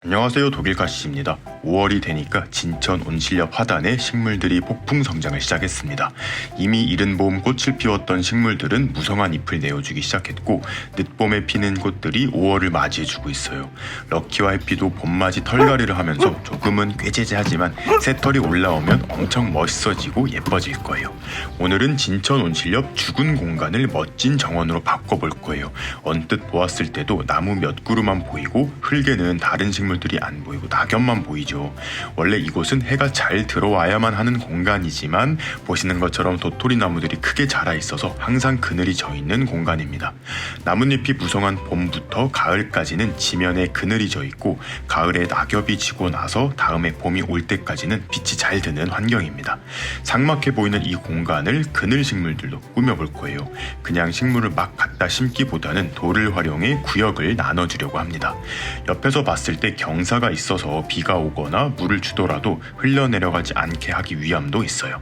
안녕하세요, 독일가시입니다. 5월이 되니까 진천 온실렵 화단에 식물들이 폭풍 성장을 시작했습니다. 이미 이른 봄 꽃을 피웠던 식물들은 무성한 잎을 내어주기 시작했고 늦봄에 피는 꽃들이 5월을 맞이해주고 있어요. 럭키와 해피도 봄맞이 털갈이를 하면서 조금은 꾀죄죄하지만 새털이 올라오면 엄청 멋있어지고 예뻐질 거예요. 오늘은 진천 온실옆 죽은 공간을 멋진 정원으로 바꿔볼 거예요. 언뜻 보았을 때도 나무 몇 그루만 보이고 흙에는 다른 식물들이 안 보이고 낙엽만 보이죠. 원래 이곳은 해가 잘 들어와야만 하는 공간이지만 보시는 것처럼 도토리 나무들이 크게 자라 있어서 항상 그늘이 져 있는 공간입니다. 나뭇잎이 무성한 봄부터 가을까지는 지면에 그늘이 져 있고 가을에 낙엽이 지고 나서 다음에 봄이 올 때까지는 빛이 잘 드는 환경입니다. 삭막해 보이는 이 공간을 그늘 식물들로 꾸며볼 거예요. 그냥 식물을 막 갖다 심기보다는 돌을 활용해 구역을 나눠주려고 합니다. 옆에서 봤을 때 경사가 있어서 비가 오거나 물을 주더라도 흘러내려가지 않게 하기 위함도 있어요.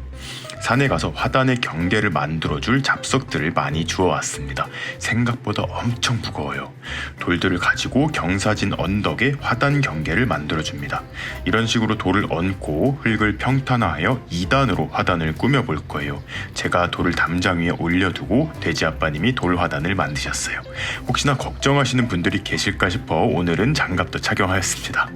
산에 가서 화단의 경계를 만들어줄 잡석들을 많이 주워왔습니다. 생각보다 엄청 무거워요. 돌들을 가지고 경사진 언덕에 화단 경계를 만들어줍니다. 이런 식으로 돌을 얹고 흙을 평탄화하여 2단으로 화단을 꾸며볼 거예요. 제가 돌을 담장 위에 올려두고 돼지아빠님이 돌 화단을 만드셨어요. 혹시나 걱정하시는 분들이 계실까 싶어 오늘은 장갑도 착용하였습니다.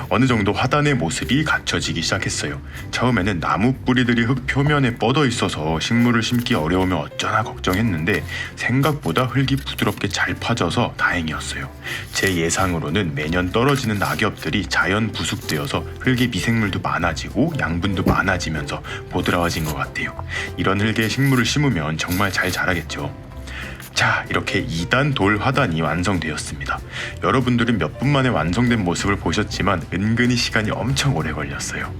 어느 정도 화단의 모습이 갖춰지기 시작했어요. 처음에는 나무 뿌리들이 흙 표면에 뻗어 있어서 식물을 심기 어려우면 어쩌나 걱정했는데 생각보다 흙이 부드럽게 잘 파져서 다행이었어요. 제 예상으로는 매년 떨어지는 낙엽들이 자연 부숙되어서 흙에 미생물도 많아지고 양분도 많아지면서 보드라워진 것 같아요. 이런 흙에 식물을 심으면 정말 잘 자라겠죠. 자, 이렇게 2단 돌 화단이 완성되었습니다. 여러분들은 몇 분 만에 완성된 모습을 보셨지만 은근히 시간이 엄청 오래 걸렸어요.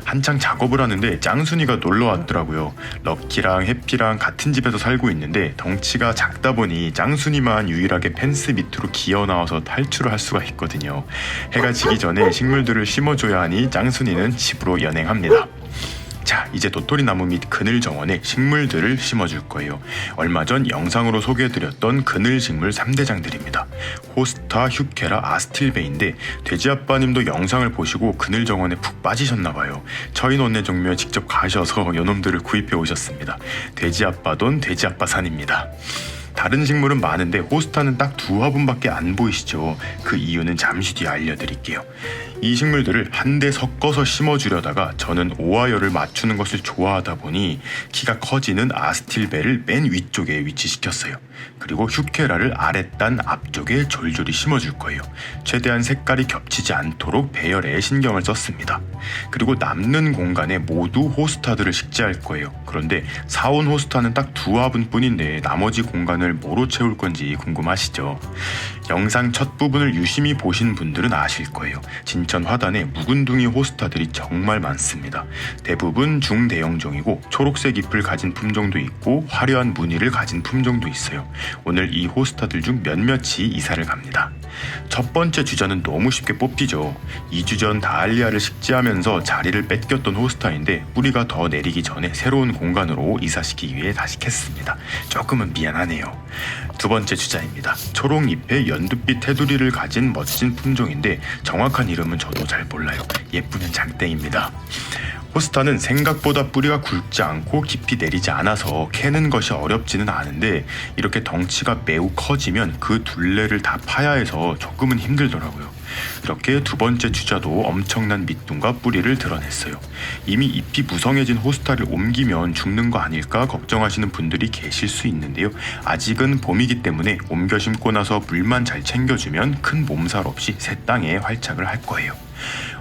한창 작업을 하는데 짱순이가 놀러 왔더라고요. 럭키랑 해피랑 같은 집에서 살고 있는데 덩치가 작다 보니 짱순이만 유일하게 펜스 밑으로 기어 나와서 탈출을 할 수가 있거든요. 해가 지기 전에 식물들을 심어줘야 하니 짱순이는 집으로 연행합니다. 자, 이제 도토리 나무 및 그늘 정원에 식물들을 심어줄 거예요. 얼마 전 영상으로 소개해드렸던 그늘 식물 3대장들입니다. 호스타, 휴케라, 아스틸베인데 돼지아빠님도 영상을 보시고 그늘 정원에 푹 빠지셨나봐요. 처인원내 종묘에 직접 가셔서 요놈들을 구입해 오셨습니다. 돼지아빠돈 돼지아빠산입니다. 다른 식물은 많은데 호스타는 딱 2화분밖에 안 보이시죠? 그 이유는 잠시 뒤에 알려드릴게요. 이 식물들을 한데 섞어서 심어주려다가 저는 오하열을 맞추는 것을 좋아하다 보니 키가 커지는 아스틸베를 맨 위쪽에 위치시켰어요. 그리고 휴케라를 아랫단 앞쪽에 졸졸이 심어줄 거예요. 최대한 색깔이 겹치지 않도록 배열에 신경을 썼습니다. 그리고 남는 공간에 모두 호스타들을 식재할 거예요. 그런데 사온 호스타는 딱 2화분 뿐인데 나머지 공간을 뭐로 채울 건지 궁금하시죠? 영상 첫 부분을 유심히 보신 분들은 아실 거예요. 진천 화단에 묵은둥이 호스타들이 정말 많습니다. 대부분 중대형종이고 초록색 잎을 가진 품종도 있고 화려한 무늬를 가진 품종도 있어요. 오늘 이 호스타들 중 몇몇이 이사를 갑니다. 첫 번째 주자는 너무 쉽게 뽑히죠. 2주 전 다알리아를 식재하면서 자리를 뺏겼던 호스타인데 뿌리가 더 내리기 전에 새로운 공간으로 이사시키기 위해 다시 캤습니다. 조금은 미안하네요. 두 번째 주자입니다. 초록잎에 연두빛 테두리를 가진 멋진 품종인데 정확한 이름은 저도 잘 몰라요. 예쁘면 장땡입니다. 호스타는 생각보다 뿌리가 굵지 않고 깊이 내리지 않아서 캐는 것이 어렵지는 않은데 이렇게 덩치가 매우 커지면 그 둘레를 다 파야 해서 조금은 힘들더라고요. 이렇게 두 번째 주자도 엄청난 밑둥과 뿌리를 드러냈어요. 이미 잎이 무성해진 호스타를 옮기면 죽는 거 아닐까 걱정하시는 분들이 계실 수 있는데요. 아직은 봄이기 때문에 옮겨 심고 나서 물만 잘 챙겨주면 큰 몸살 없이 새 땅에 활착을 할 거예요.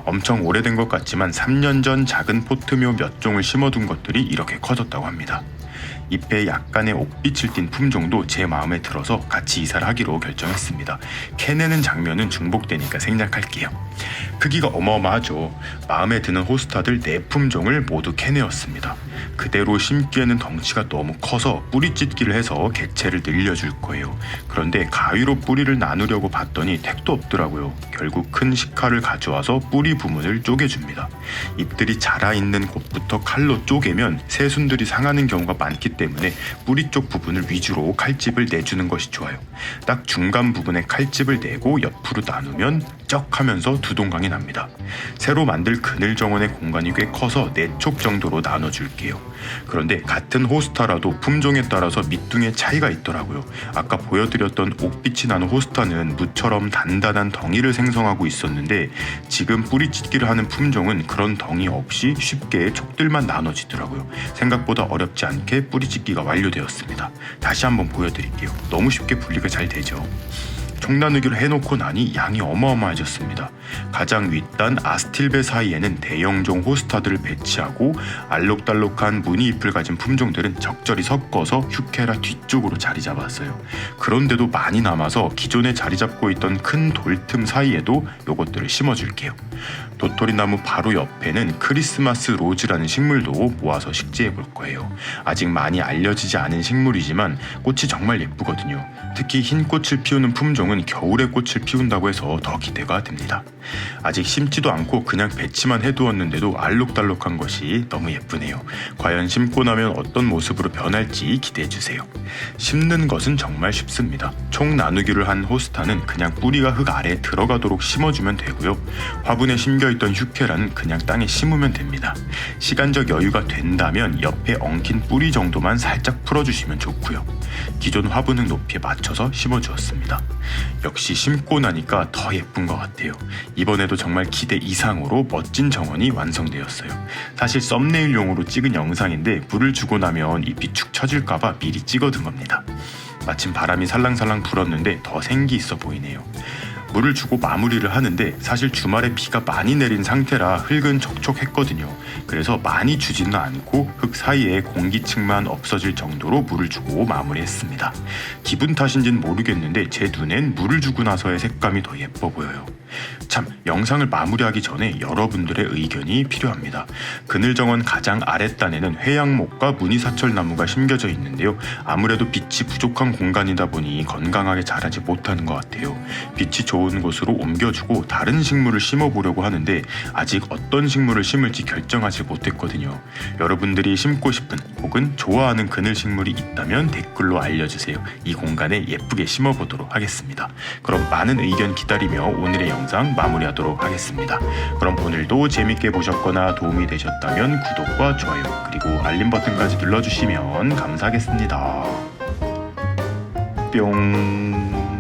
엄청 오래된 것 같지만 3년 전 작은 포트묘 몇 종을 심어둔 것들이 이렇게 커졌다고 합니다. 잎에 약간의 옥빛을 띤 품종도 제 마음에 들어서 같이 이사를 하기로 결정했습니다. 캐내는 장면은 중복되니까 생략할게요. 크기가 어마어마하죠. 마음에 드는 호스타들 4품종을 모두 캐내었습니다. 그대로 심기에는 덩치가 너무 커서 뿌리 찢기를 해서 개체를 늘려줄 거예요. 그런데 가위로 뿌리를 나누려고 봤더니 택도 없더라고요. 결국 큰 식칼을 가져와서 뿌리 부분을 쪼개줍니다. 잎들이 자라있는 곳부터 칼로 쪼개면 새순들이 상하는 경우가 많기 때문에 뿌리 쪽 부분을 위주로 칼집을 내주는 것이 좋아요. 딱 중간 부분에 칼집을 내고 옆으로 나누면 번쩍하면서 두동강이 납니다. 새로 만들 그늘 정원의 공간이 꽤 커서 4촉 정도로 나눠줄게요. 그런데 같은 호스타라도 품종에 따라서 밑둥에 차이가 있더라고요. 아까 보여드렸던 옥빛이 나는 호스타는 무처럼 단단한 덩이를 생성하고 있었는데 지금 뿌리찢기를 하는 품종은 그런 덩이 없이 쉽게 촉들만 나눠지더라고요. 생각보다 어렵지 않게 뿌리찢기가 완료되었습니다. 다시 한번 보여드릴게요. 너무 쉽게 분리가 잘 되죠. 촉 나누기를 해놓고 나니 양이 어마어마해졌습니다. 가장 윗단 아스틸베 사이에는 대형종 호스타들을 배치하고 알록달록한 무늬 잎을 가진 품종들은 적절히 섞어서 휴케라 뒤쪽으로 자리 잡았어요. 그런데도 많이 남아서 기존에 자리 잡고 있던 큰 돌틈 사이에도 요것들을 심어줄게요. 도토리 나무 바로 옆에는 크리스마스 로즈라는 식물도 모아서 식재해 볼 거예요. 아직 많이 알려지지 않은 식물이지만 꽃이 정말 예쁘거든요. 특히 흰 꽃을 피우는 품종은 겨울에 꽃을 피운다고 해서 더 기대가 됩니다. 아직 심지도 않고 그냥 배치만 해두었는데도 알록달록한 것이 너무 예쁘네요. 과연 심고 나면 어떤 모습으로 변할지 기대해주세요. 심는 것은 정말 쉽습니다. 촉 나누기를 한 호스타는 그냥 뿌리가 흙 아래에 들어가도록 심어주면 되고요. 화분에 심겨있던 휴케라는 그냥 땅에 심으면 됩니다. 시간적 여유가 된다면 옆에 엉킨 뿌리 정도만 살짝 풀어주시면 좋고요. 기존 화분 흙 높이에 맞춰서 심어주었습니다. 역시 심고 나니까 더 예쁜 것 같아요. 이번에도 정말 기대 이상으로 멋진 정원이 완성되었어요. 사실 썸네일용으로 찍은 영상인데 물을 주고 나면 잎이 축 처질까봐 미리 찍어둔 겁니다. 마침 바람이 살랑살랑 불었는데 더 생기 있어 보이네요. 물을 주고 마무리를 하는데 사실 주말에 비가 많이 내린 상태라 흙은 촉촉했거든요. 그래서 많이 주지는 않고 흙 사이에 공기층만 없어질 정도로 물을 주고 마무리했습니다. 기분 탓인지는 모르겠는데 제 눈엔 물을 주고 나서의 색감이 더 예뻐 보여요. 참, 영상을 마무리하기 전에 여러분들의 의견이 필요합니다. 그늘정원 가장 아랫단에는 회양목과 무늬사철나무가 심겨져 있는데요. 아무래도 빛이 부족한 공간이다 보니 건강하게 자라지 못하는 것 같아요. 빛이 좋은 곳으로 옮겨주고 다른 식물을 심어보려고 하는데 아직 어떤 식물을 심을지 결정하지 못했거든요. 여러분들이 심고 싶은 혹은 좋아하는 그늘 식물이 있다면 댓글로 알려주세요. 이 공간에 예쁘게 심어보도록 하겠습니다. 그럼 많은 의견 기다리며 오늘의 영상 마무리하도록 하겠습니다. 그럼 오늘도 재밌게 보셨거나 도움이 되셨다면 구독과 좋아요 그리고 알림 버튼까지 눌러주시면 감사하겠습니다. 뿅.